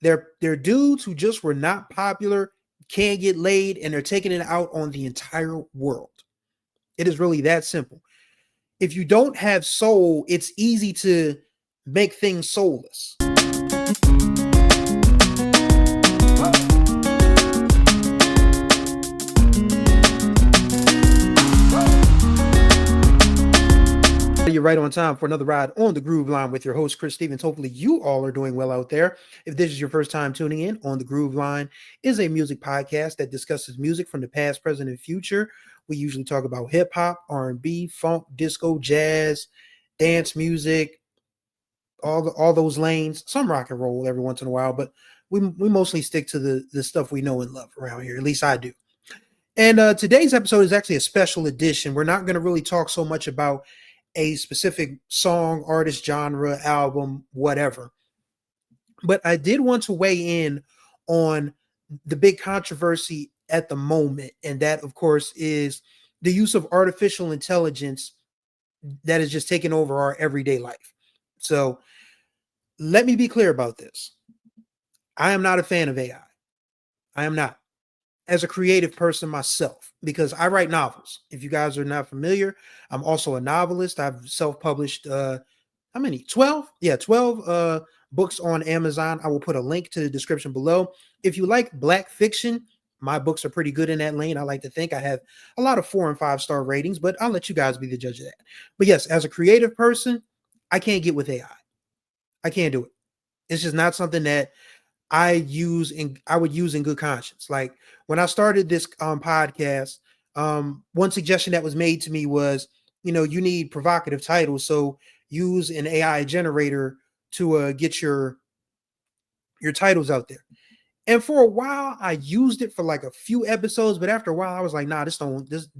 They're dudes who just were not popular, can't get laid, and they're taking it out on the entire world. It is really that simple. If you don't have soul, it's easy to make things soulless. You're right on time for another ride on the Groove Line with your host, Chris Stevens. Hopefully you all are doing well out there. If this is your first time tuning in, On the Groove Line is a music podcast that discusses music from the past, present, and future. We usually talk about hip hop, R&B, funk, disco, jazz, dance music, all those lanes, some rock and roll every once in a while, but we mostly stick to the stuff we know and love around here. At least I do. And today's episode is actually a special edition. We're not going to really talk so much about a specific song, artist, genre, album, whatever. But I did want to weigh in on the big controversy at the moment. And that, of course, is the use of artificial intelligence that is just taking over our everyday life. So let me be clear about this. I am not a fan of AI. I am not. As a creative person myself, because I write novels. If you guys are not familiar, I'm also a novelist. I've self-published how many? 12? Yeah, 12 books on Amazon. I will put a link to the description below. If you like Black fiction, my books are pretty good in that lane. I like to think I have a lot of 4 and 5 star ratings, but I'll let you guys be the judge of that. But yes, as a creative person, I can't get with AI. I can't do it. It's just not something that I would use in good conscience. Like when I started this podcast, one suggestion that was made to me was, you need provocative titles, so use an AI generator to get your titles out there. And for a while, I used it for like a few episodes, but after a while, I was like, nah, this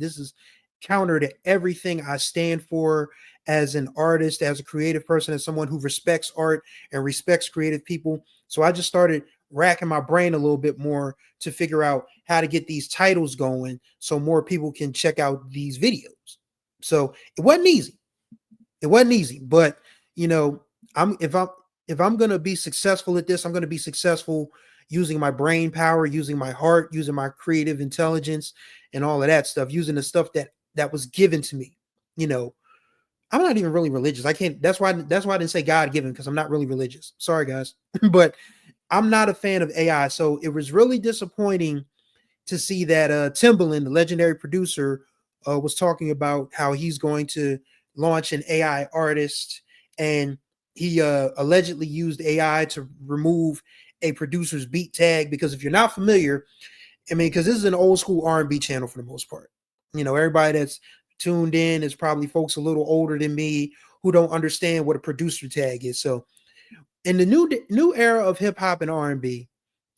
is counter to everything I stand for as an artist, as a creative person, as someone who respects art and respects creative people. So I just started racking my brain a little bit more to figure out how to get these titles going so more people can check out these videos. So it wasn't easy. But if I'm going to be successful at this, I'm going to be successful using my brain power, using my heart, using my creative intelligence and all of that stuff, using the stuff that was given to me. I'm not even really religious. I can't. That's why I didn't say God given, because I'm not really religious. Sorry, guys. But I'm not a fan of AI. So it was really disappointing to see that Timbaland, the legendary producer, was talking about how he's going to launch an AI artist, and he allegedly used AI to remove a producer's beat tag. Because if you're not familiar, because this is an old school R&B channel for the most part. Everybody that's tuned in is probably folks a little older than me who don't understand what a producer tag is. So in the new era of hip hop and R&B,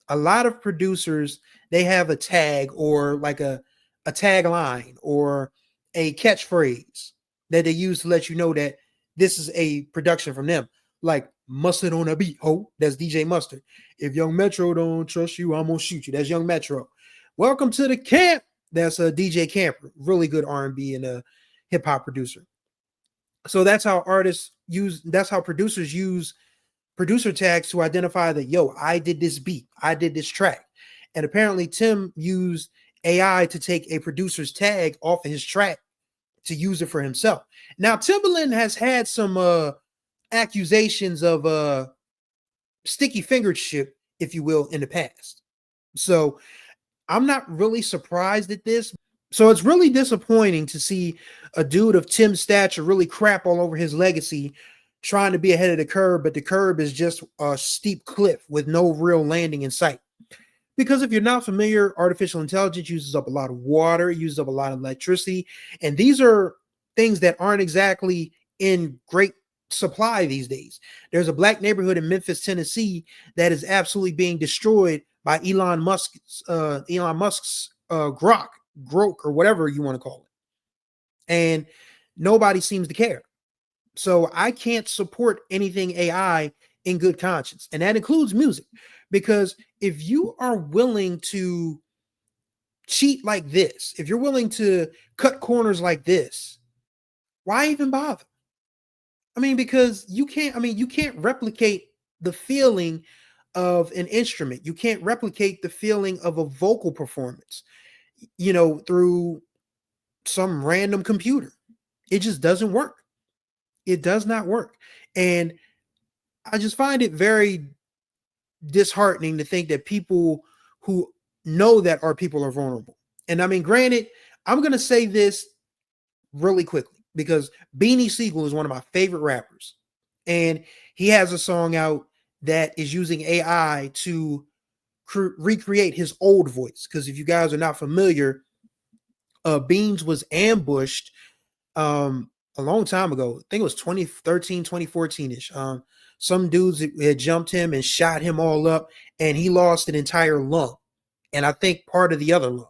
a lot of producers, they have a tag or like a tagline or a catchphrase that they use to let you know that this is a production from them. Like Mustard on a beat, ho, that's DJ Mustard. If Young Metro don't trust you, I'm gonna shoot you. That's Young Metro. Welcome to the camp. That's a DJ Camper, really good R&B and a hip hop producer. So that's how producers use producer tags to identify that, yo, I did this beat, I did this track. And apparently Tim used AI to take a producer's tag off of his track to use it for himself. Now, Timbaland has had some accusations of sticky fingership, if you will, in the past. So I'm not really surprised at this. So it's really disappointing to see a dude of Tim's stature really crap all over his legacy, trying to be ahead of the curve, but the curve is just a steep cliff with no real landing in sight. Because if you're not familiar, artificial intelligence uses up a lot of water, uses up a lot of electricity, and these are things that aren't exactly in great supply these days. There's a black neighborhood in Memphis, Tennessee that is absolutely being destroyed by Elon Musk's Grok, or whatever you want to call it. And nobody seems to care. So I can't support anything AI in good conscience. And that includes music. Because if you are willing to cheat like this, if you're willing to cut corners like this, why even bother? Because you can't replicate the feeling of an instrument. You can't replicate the feeling of a vocal performance, through some random computer. It just doesn't work. It does not work. And I just find it very disheartening to think that people who know that our people are vulnerable. And I mean, granted, I'm going to say this really quickly because Beanie Siegel is one of my favorite rappers. And he has a song out that is using AI to recreate his old voice. Because if you guys are not familiar, Beans was ambushed a long time ago. I think it was 2013, 2014-ish. Some dudes had jumped him and shot him all up, and he lost an entire lung, and I think part of the other lung.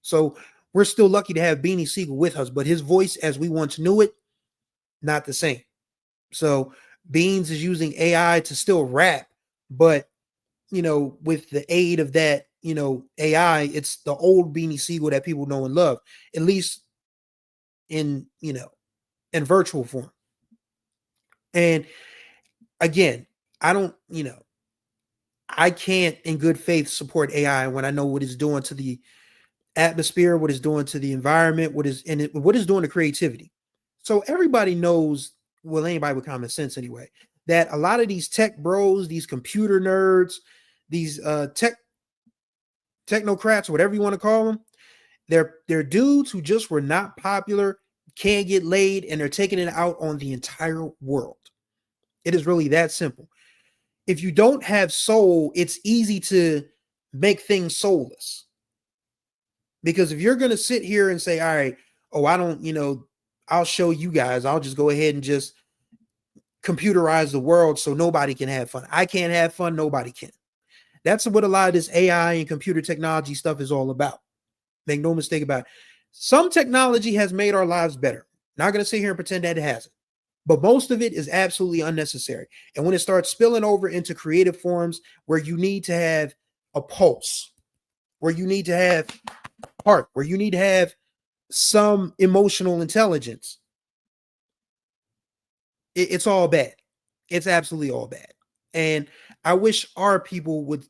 So we're still lucky to have Beanie Siegel with us, but his voice as we once knew it, not the same. So Beans is using AI to still rap, but with the aid of that, AI, it's the old Beanie Siegel that people know and love, at least in virtual form. And again, I can't in good faith support AI when I know what it's doing to the atmosphere, what it's doing to the environment, what it's doing to creativity. So everybody knows, well, anybody with common sense anyway, that a lot of these tech bros, these computer nerds, these technocrats, whatever you want to call them, they're dudes who just were not popular, can't get laid, and they're taking it out on the entire world. It is really that simple. If you don't have soul, it's easy to make things soulless. Because if you're going to sit here and say, all right, I don't, I'll show you guys, I'll just go ahead and just computerize the world so nobody can have fun. I can't have fun, nobody can. That's what a lot of this AI and computer technology stuff is all about. Make no mistake about it. Some technology has made our lives better. Not going to sit here and pretend that it hasn't. But most of it is absolutely unnecessary. And when it starts spilling over into creative forms where you need to have a pulse, where you need to have heart, where you need to have some emotional intelligence, it's all bad. It's absolutely all bad. And I wish our people would,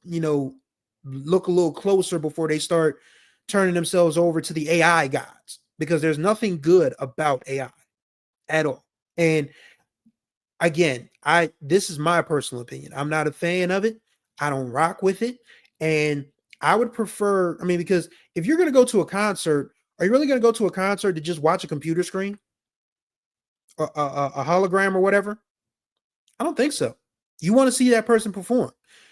look a little closer before they start turning themselves over to the AI gods, because there's nothing good about AI at all. And again, this is my personal opinion. I'm not a fan of it. I don't rock with it. And I would prefer, because if you're going to go to a concert, are you really going to go to a concert to just watch a computer screen? A hologram or whatever? I don't think so. You want to see that person perform.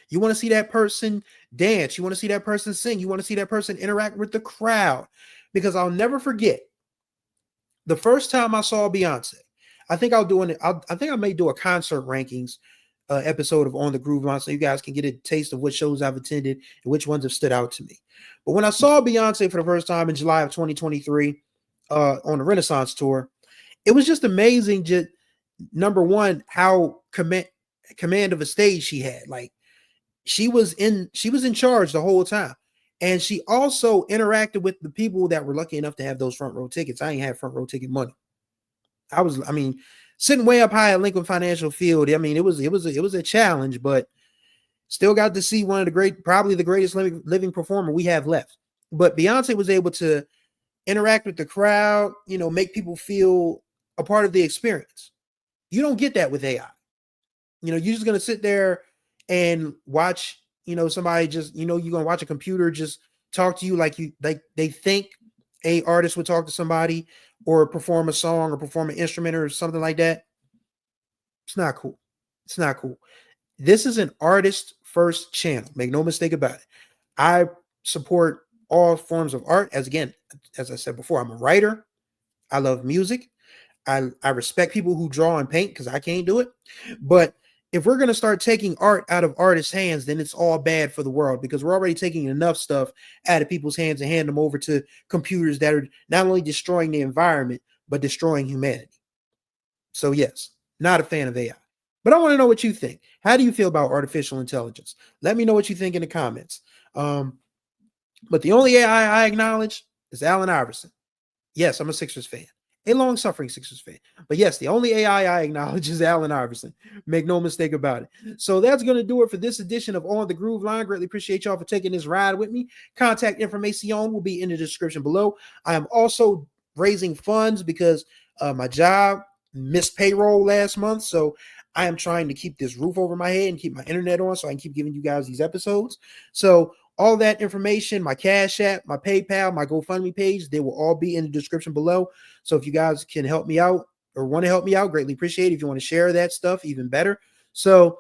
You want to see that person dance. You want to see that person sing. You want to see that person interact with the crowd. Because I'll never forget the first time I saw Beyonce. I think I may do a concert rankings episode of OnTheGrooveLine so you guys can get a taste of what shows I've attended and which ones have stood out to me. But when I saw Beyonce for the first time in July of 2023 on the Renaissance tour, it was just amazing. Just number one, how command of a stage she had. Like she was in charge the whole time. And she also interacted with the people that were lucky enough to have those front row tickets. I ain't had front row ticket money. Sitting way up high at Lincoln Financial Field. It was a challenge, but still got to see one of probably the greatest living performer we have left. But Beyonce was able to interact with the crowd, make people feel a part of the experience. You don't get that with AI. You're just going to sit there and watch, somebody just, you're going to watch a computer just talk to you like they think a artist would talk to somebody, or perform a song or perform an instrument or something like that. It's not cool. It's not cool. This is an artist first channel. Make no mistake about it. I support all forms of art. As I said before, I'm a writer. I love music. I respect people who draw and paint because I can't do it. But if we're going to start taking art out of artists' hands, then it's all bad for the world, because we're already taking enough stuff out of people's hands and hand them over to computers that are not only destroying the environment, but destroying humanity. So yes, not a fan of AI. But I want to know what you think. How do you feel about artificial intelligence? Let me know what you think in the comments. But the only AI I acknowledge is Allen Iverson. Yes, I'm a Sixers fan. A long-suffering Sixers fan. But yes, the only AI I acknowledge is Allen Iverson. Make no mistake about it. So that's going to do it for this edition of On the Groove Line. Greatly appreciate y'all for taking this ride with me. Contact information will be in the description below. I am also raising funds because my job missed payroll last month. So I am trying to keep this roof over my head and keep my internet on so I can keep giving you guys these episodes. So all that information, my Cash App, my PayPal, my GoFundMe page, they will all be in the description below. So if you guys can help me out or want to help me out, greatly appreciate it. If you want to share that stuff, even better. So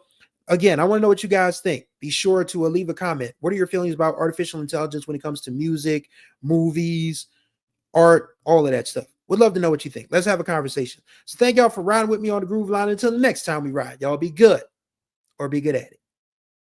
again, I want to know what you guys think. Be sure to leave a comment. What are your feelings about artificial intelligence when it comes to music, movies, art, all of that stuff? Would love to know what you think. Let's have a conversation. So thank y'all for riding with me on the Groove Line. Until the next time we ride, y'all be good or be good at it.